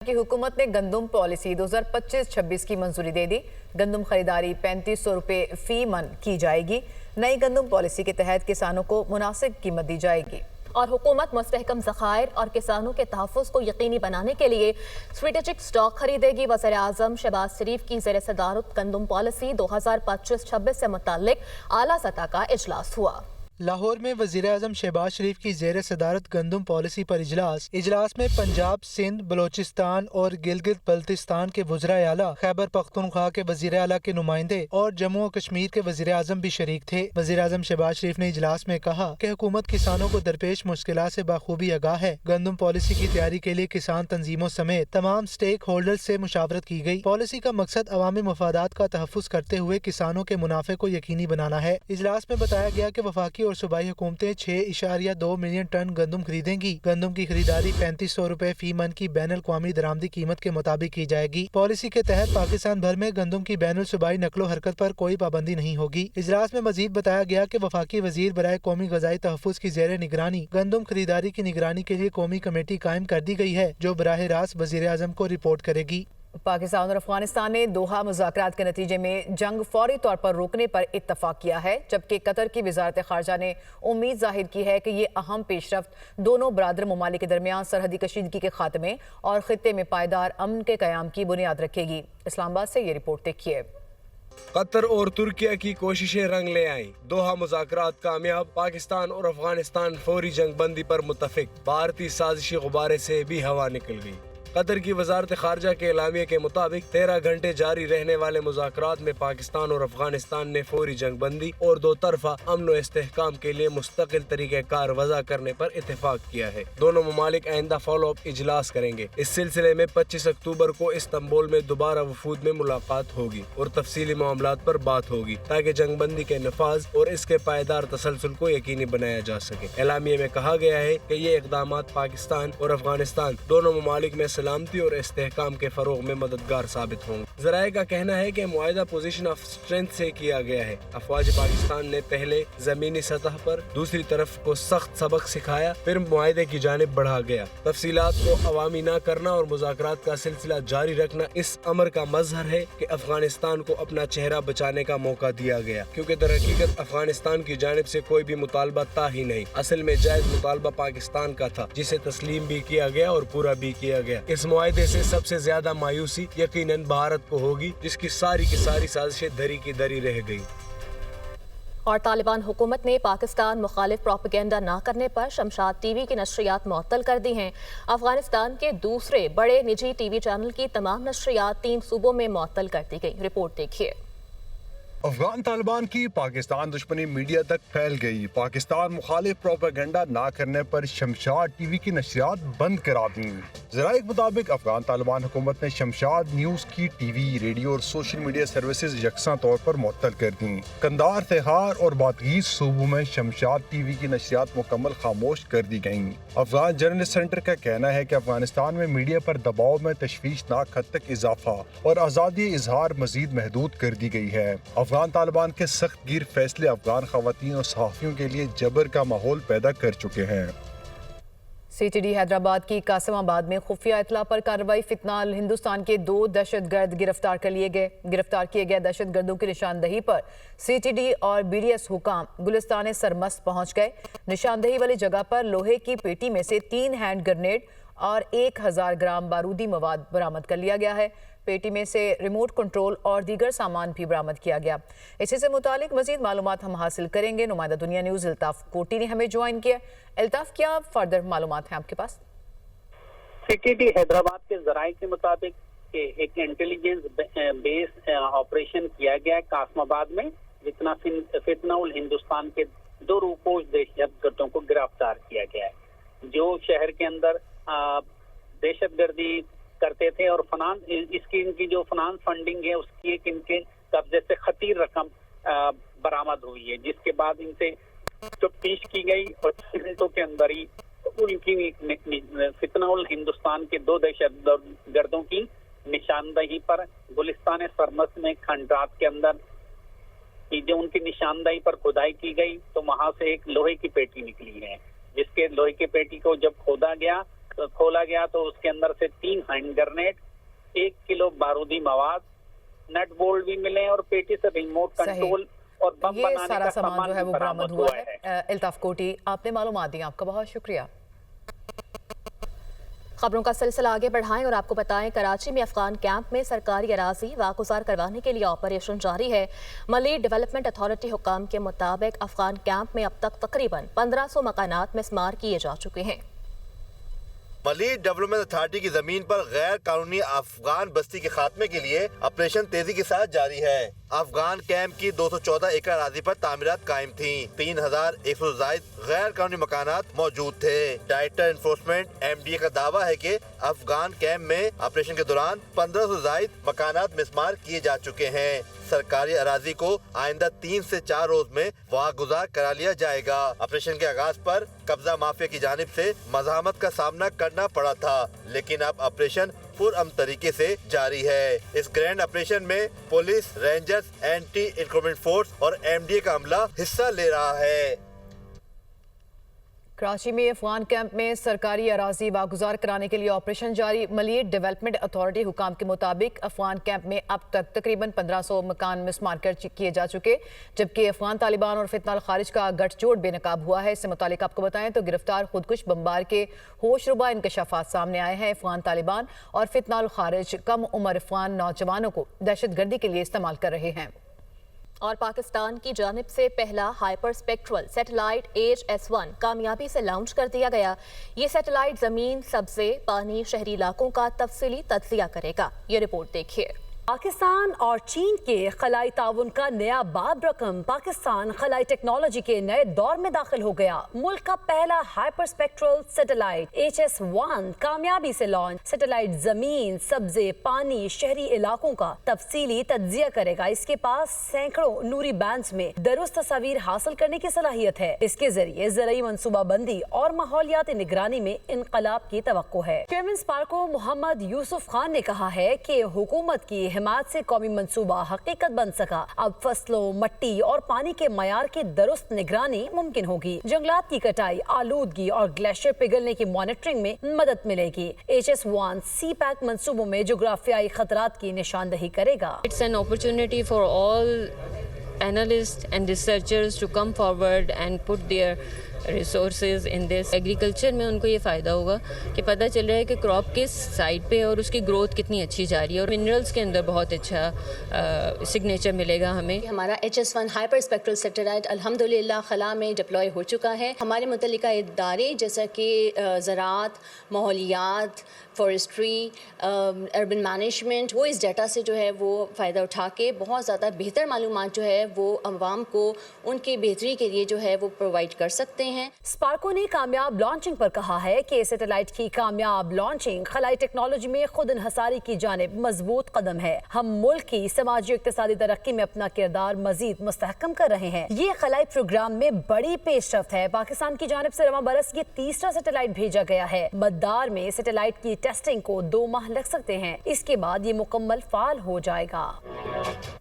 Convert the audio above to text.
की हुकूमत ने गंदम पॉलिसी 2025-26 की मंजूरी दे दी। गंदम खरीदारी 3500 रुपये फी मन की जाएगी। नई गंदम पॉलिसी के तहत किसानों को मुनासिब कीमत दी जाएगी और हुकूमत मुस्तहकम ज़खायर और किसानों के तहफ़्फ़ुज़ को यकीनी बनाने के लिए स्ट्रेटेजिक स्टॉक खरीदेगी। वज़ीर-ए-आज़म शहबाज शरीफ की ज़ेर सदारत गंदम पॉलिसी 2025-26 से मुताल्लिक आला सतह का इजलास हुआ। लाहौर में वज़ीर-ए-आज़म शहबाज शरीफ की ज़ेर सदारत गंदम पॉलिसी पर इजलास में पंजाब, सिंध, बलोचिस्तान और गिलगित बल्तिस्तान के वज़राए आला, खैबर पख्तूनख्वा के वज़ीर आला के नुमाइंदे और जम्मू और कश्मीर के वज़ीर-ए-आज़म भी शरीक थे। वज़ीर-ए-आज़म शहबाज शरीफ ने इजलास में कहा कि हुकूमत किसानों को दरपेश मुश्किलात से बाखूबी आगाह है। गंदम पॉलिसी की तैयारी के लिए किसान तंजीमों समेत तमाम स्टेक होल्डर्स से मुशावरत की गई। पॉलिसी का मकसद अवामी मफादात का तहफ़्फ़ुज़ करते हुए किसानों के मुनाफे को यकीनी बनाना है। इजलास में बताया गया कि वफाकी और सूबाई हुकूमतें 6.2 मिलियन टन गंदम खरीदेंगी। गंदम की खरीदारी 3500 रुपए फी मन की बैनुल अक़वामी दरामदी कीमत के मुताबिक की जाएगी। पॉलिसी के तहत पाकिस्तान भर में गंदम की बैनुल सूबाई नकलो हरकत पर कोई पाबंदी नहीं होगी। इजलास में मजीद बताया गया कि वफाकी वजीर बराए कौमी ग़ज़ाई तहफ़्फ़ुज़ की ज़ेर निगरानी गंदम खरीदारी की निगरानी के लिए कौमी कमेटी कायम कर दी गई है, जो बराह रास्त वज़ीर-ए-आज़म को रिपोर्ट करेगी। पाकिस्तान और अफगानिस्तान ने दोहा मुज़ाकरात के नतीजे में जंग फौरी तौर पर रोकने पर इत्तफाक किया है, जबकि कतर की वज़ारत ख़ारजा ने उम्मीद ज़ाहिर की है कि ये अहम पेशरफ्त दोनों बरादर ममालिक के दरमियान सरहदी कशीदगी के खात्मे और खित्ते में पायदार अमन के क़याम की बुनियाद रखेगी। इस्लामाबाद से ये रिपोर्ट देखिए। कतर और तुर्किया की कोशिशें रंग ले आईं। दोहा मुज़ाकरात कामयाब, पाकिस्तान और अफगानिस्तान फौरी जंग बंदी पर मुत्तफिक। भारतीय साजिशी गुब्बारे से भी हवा निकल गई। कतर की वजारत खारजा के एलामिया के मुताबिक 13 घंटे जारी रहने वाले मुज़ाकरात में पाकिस्तान और अफगानिस्तान ने फौरी जंग बंदी और दो तरफा अमन व इस्तेहकाम के लिए मुस्तकिल तरीक़े कार वज़ा करने पर इत्तेफाक किया है। दोनों ममालिक आइंदा फॉलो अप इजलास करेंगे। इस सिलसिले में 25 अक्टूबर को इस्तांबुल में दोबारा वफूद में मुलाकात होगी और तफसीली मामलात पर बात होगी, ताकि जंग बंदी के नफाज और इसके पायदार तसलसल को यकीनी बनाया जा सके। एलामिया में कहा गया है कि ये इक़दाम पाकिस्तान और अफगानिस्तान दोनों ममालिक में सलामती और इस्तेहकाम के फरोग में मददगार साबित होंगे। ज़राए का कहना है कि मुआहिदा पोजीशन ऑफ स्ट्रेंथ से किया गया है। अफवाज पाकिस्तान ने पहले जमीनी सतह पर दूसरी तरफ को सख्त सबक सिखाया, फिर मुआहिदे की जानिब बढ़ा गया। तफसीलात को अवामी न करना और मुज़ाकरात का सिलसिला जारी रखना इस अमर का मजहर है कि अफगानिस्तान को अपना चेहरा बचाने का मौका दिया गया, क्योंकि दरहकीकत अफगानिस्तान की जानिब से कोई भी मुतालबा था ही नहीं। असल में जायज मुतालबा पाकिस्तान का था, जिसे तस्लीम भी किया गया और पूरा भी किया गया। इस मुआहिदे से सबसे ज्यादा मायूसी यकीनन भारत को होगी, जिसकी सारी की सारी साजिशें दरी की दरी रह गई। और तालिबान हुकूमत ने पाकिस्तान मुखालिफ प्रोपेगेंडा न करने पर शमशाद टीवी की नशरियात मुअत्तल कर दी हैं। अफगानिस्तान के दूसरे बड़े निजी टीवी चैनल की तमाम नशरियात 3 सूबों में मुअत्तल कर दी गई। रिपोर्ट देखिए। अफगान तालिबान की पाकिस्तान दुश्मनी मीडिया तक फैल गई। पाकिस्तान मुखालिफ प्रोपेगेंडा ना करने पर शमशाद टीवी की नशरियात बंद करा दी। ज़राए के मुताबिक अफगान तालिबान हुकूमत ने शमशाद न्यूज़ की टीवी, रेडियो और सोशल मीडिया सर्विसेज यकसा तौर पर मुअत्तल कर दी। कंधार, तेहार और बातगीर सूबों में शमशाद टीवी की नशरियात मुकम्मल खामोश कर दी गयी। अफगान जर्नलिस्ट सेंटर का कहना है कि अफगानिस्तान में मीडिया पर दबाव में तशवीशनाक हद तक इजाफा और आज़ादी इजहार मजीद महदूद कर दी गई है। अफगान तालिबान के सख्त गिर फैसले अफगान खवातीन और सहाफ़ियों के लिए जबर का माहौल पैदा कर चुके हैं। CTD हैदराबाद की कासिमाबाद में खुफिया इतला पर कार्रवाई। फितनाल हिंदुस्तान के 2 दहशतगर्द गिरफ्तार कर लिए गए। गिरफ्तार किए गए दहशतगर्दों की निशानदही पर CTD और BDS हुकाम गुलिस्तान सरमस्त पहुंच गए। निशानदही वाली जगह पर लोहे की पेटी में से 3 हैंड ग्रेनेड और 1000 ग्राम बारूदी मवाद बरामद कर लिया गया है। पेटी में से रिमोट कंट्रोल और दीगर सामान भी बरामद किया गया। इसी से मुतालिक मजीद मालूमात हम हासिल करेंगे। नुमाइंदा दुनिया न्यूज़ अल्ताफ कोटी ने हमें ज्वाइन किया। अल्ताफ, क्या फर्दर मालूमात हैं आपके पास? CTD हैदराबाद के ज़राए के मुताबिक एक इंटेलिजेंस बेस ऑपरेशन किया गया है कासमाबाद में, जितना फितनाउल हिंदुस्तान के 2 रूपोश दहशतगर्दों को गिरफ्तार किया गया है, जो शहर के अंदर दहशतगर्दी करते थे और इनकी जो फाइनेंस फंडिंग है उसकी एक इनके कब्जे से खतीर रकम बरामद हुई है, जिसके बाद इनसे तफ्तीश की गई और मिनटों के अंदर ही उनकी फितनाउल हिंदुस्तान के 2 दहशतगर्दों की निशानदही पर गुलिस्तान सरमस्त में खंडरात के अंदर जो उनकी निशानदही पर खुदाई की गई, तो वहां से एक लोहे की पेटी निकली है, जिसके लोहे की पेटी को जब खोदा गया खोला गया तो उसके अंदर से 3 हैंड ग्रेनेड, 1 किलो बारूदी मवाद, नट बोल्ट भी मिले और पेटी से रिमोट कंट्रोल और बम ये बनाने सारा का सामान जो है वो बरामद हुआ है। है। इल्ताफ कोटी, आपने मालूमात दी, आपका बहुत शुक्रिया। खबरों का सिलसिला आगे बढ़ाएं और आपको बताएं, कराची में अफगान कैंप में सरकारी अराजी वागुजार करवाने के लिए ऑपरेशन जारी है। मली डेवलपमेंट अथॉरिटी हुकाम के मुताबिक अफगान कैंप में अब तक तकरीबन 1500 मकानात मिस्मार किए जा चुके हैं। मली डेवलपमेंट अथॉरिटी की जमीन पर गैर कानूनी अफगान बस्ती के खात्मे के लिए ऑपरेशन तेजी के साथ जारी है। अफगान कैंप की 214 एकड़ अराजी पर तामीरात कायम थी। 3100 जायद गैर कानूनी मकानात मौजूद थे। डायरेक्टर एनफोर्समेंट MDA का दावा है कि अफगान कैंप में ऑपरेशन के दौरान 1500 जायद मकानात मिस्मार किए जा चुके हैं। सरकारी अराजी को आइंदा 3 से 4 रोज में वागुजार करा लिया जाएगा। ऑपरेशन के आगाज पर कब्जा माफिया की जानिब से मज़ाहमत का सामना करना पड़ा था, लेकिन अब ऑपरेशन पुरअमन तरीके से जारी है। इस ग्रैंड ऑपरेशन में police, rangers, anti encroachment force और MDA का अमला हिस्सा ले रहा है। कराची में अफगान कैंप में सरकारी अराजी वागुजार कराने के लिए ऑपरेशन जारी। मली डेवलपमेंट अथॉरिटी हुकाम के मुताबिक अफगान कैंप में अब तक तकरीबन 1500 मकान मिस्मार किए जा चुके, जबकि अफगान तालिबान और फितनाल खारिज का गठजोड़ बेनकाब हुआ है। इससे मुतालिक आपको बताएं तो गिरफ्तार खुदकुश बमबार के होशरुबा इंकशाफात सामने आए हैं। अफगान तालिबान और फितनाल खारिज कम उम्र अफगान नौजवानों को दहशतगर्दी के लिए इस्तेमाल कर रहे हैं। और पाकिस्तान की जानिब से पहला हाइपर स्पेक्ट्रल सैटेलाइट HS-1 कामयाबी से लॉन्च कर दिया गया। ये सैटेलाइट जमीन, सब्जे, पानी, शहरी इलाकों का तफसीली तज्जिया करेगा। ये रिपोर्ट देखिए। पाकिस्तान और चीन के खलाई ताउन का नया बाब रकम पाकिस्तान खलाई टेक्नोलॉजी के नए दौर में दाखिल हो गया। मुल्क का पहला हाइपर स्पेक्ट्रल सैटेलाइट HS-1 कामयाबी से लॉन्च। सैटेलाइट जमीन, सब्जे, पानी, शहरी इलाकों का तफसीली तज्जिया करेगा। इसके पास सैकड़ों नूरी बैंड्स में दुरुस्त तस्वीर हासिल करने की सलाहियत है। इसके जरिए ज़राई मनसूबाबंदी और माहौलियाती निगरानी में इनकलाब की तवक्को है। चेयरमैन स्पार्को मोहम्मद यूसुफ खान ने कहा है कि हुकूमत की हिमायत से कौमी मंसूबा हकीकत बन सका। अब फसलों, मट्टी और पानी के मयार की दुरुस्त निगरानी मुमकिन होगी। जंगलात की कटाई, आलूदगी और ग्लेशियर पिघलने की मॉनिटरिंग में मदद मिलेगी। HS-1 CPAC मंसूबों में जोग्राफियाई खतरात की निशानदही करेगा। It's an opportunity for all analysts and researchers to come forward and put their resources in this. Agriculture में उनको ये फ़ायदा होगा कि पता चल रहा है कि क्रॉप किस साइड पे और उसकी ग्रोथ कितनी अच्छी जा रही है, और मिनरल्स के अंदर बहुत अच्छा सिग्नेचर मिलेगा हमें। हमारा HS-1 हाइपर स्पेक्ट्रल सैटेलाइट अल्हम्दुलिल्लाह खला में डिप्लॉय हो चुका है। हमारे मुतल्लिका इदारे जैसा कि ज़राअत, माहौलियात, फॉरेस्ट्री, अर्बन मैनेजमेंट, वो इस डाटा से जो है वो फ़ायदा उठा के बहुत ज़्यादा बेहतर मालूमात जो है वो अवाम को उनके बेहतरी के लिए जो है वो प्रोवाइड कर सकते हैं। स्पार्को ने कामयाब लॉन्चिंग पर कहा है कि सैटेलाइट की कामयाब लॉन्चिंग खलाई टेक्नोलॉजी में खुद इन्हसारी की जानिब मजबूत कदम है। हम मुल्क की समाजी इक्तिसादी तरक्की में अपना किरदार मजीद मुस्तहकम कर रहे हैं। ये खलाई प्रोग्राम में बड़ी पेशरफ्त है। पाकिस्तान की जानिब से रवां बरस ये तीसरा सैटेलाइट भेजा गया है। मद्दार में सैटेलाइट की टेस्टिंग को 2 माह लग सकते हैं। इसके बाद ये मुकम्मल फाल हो जाएगा।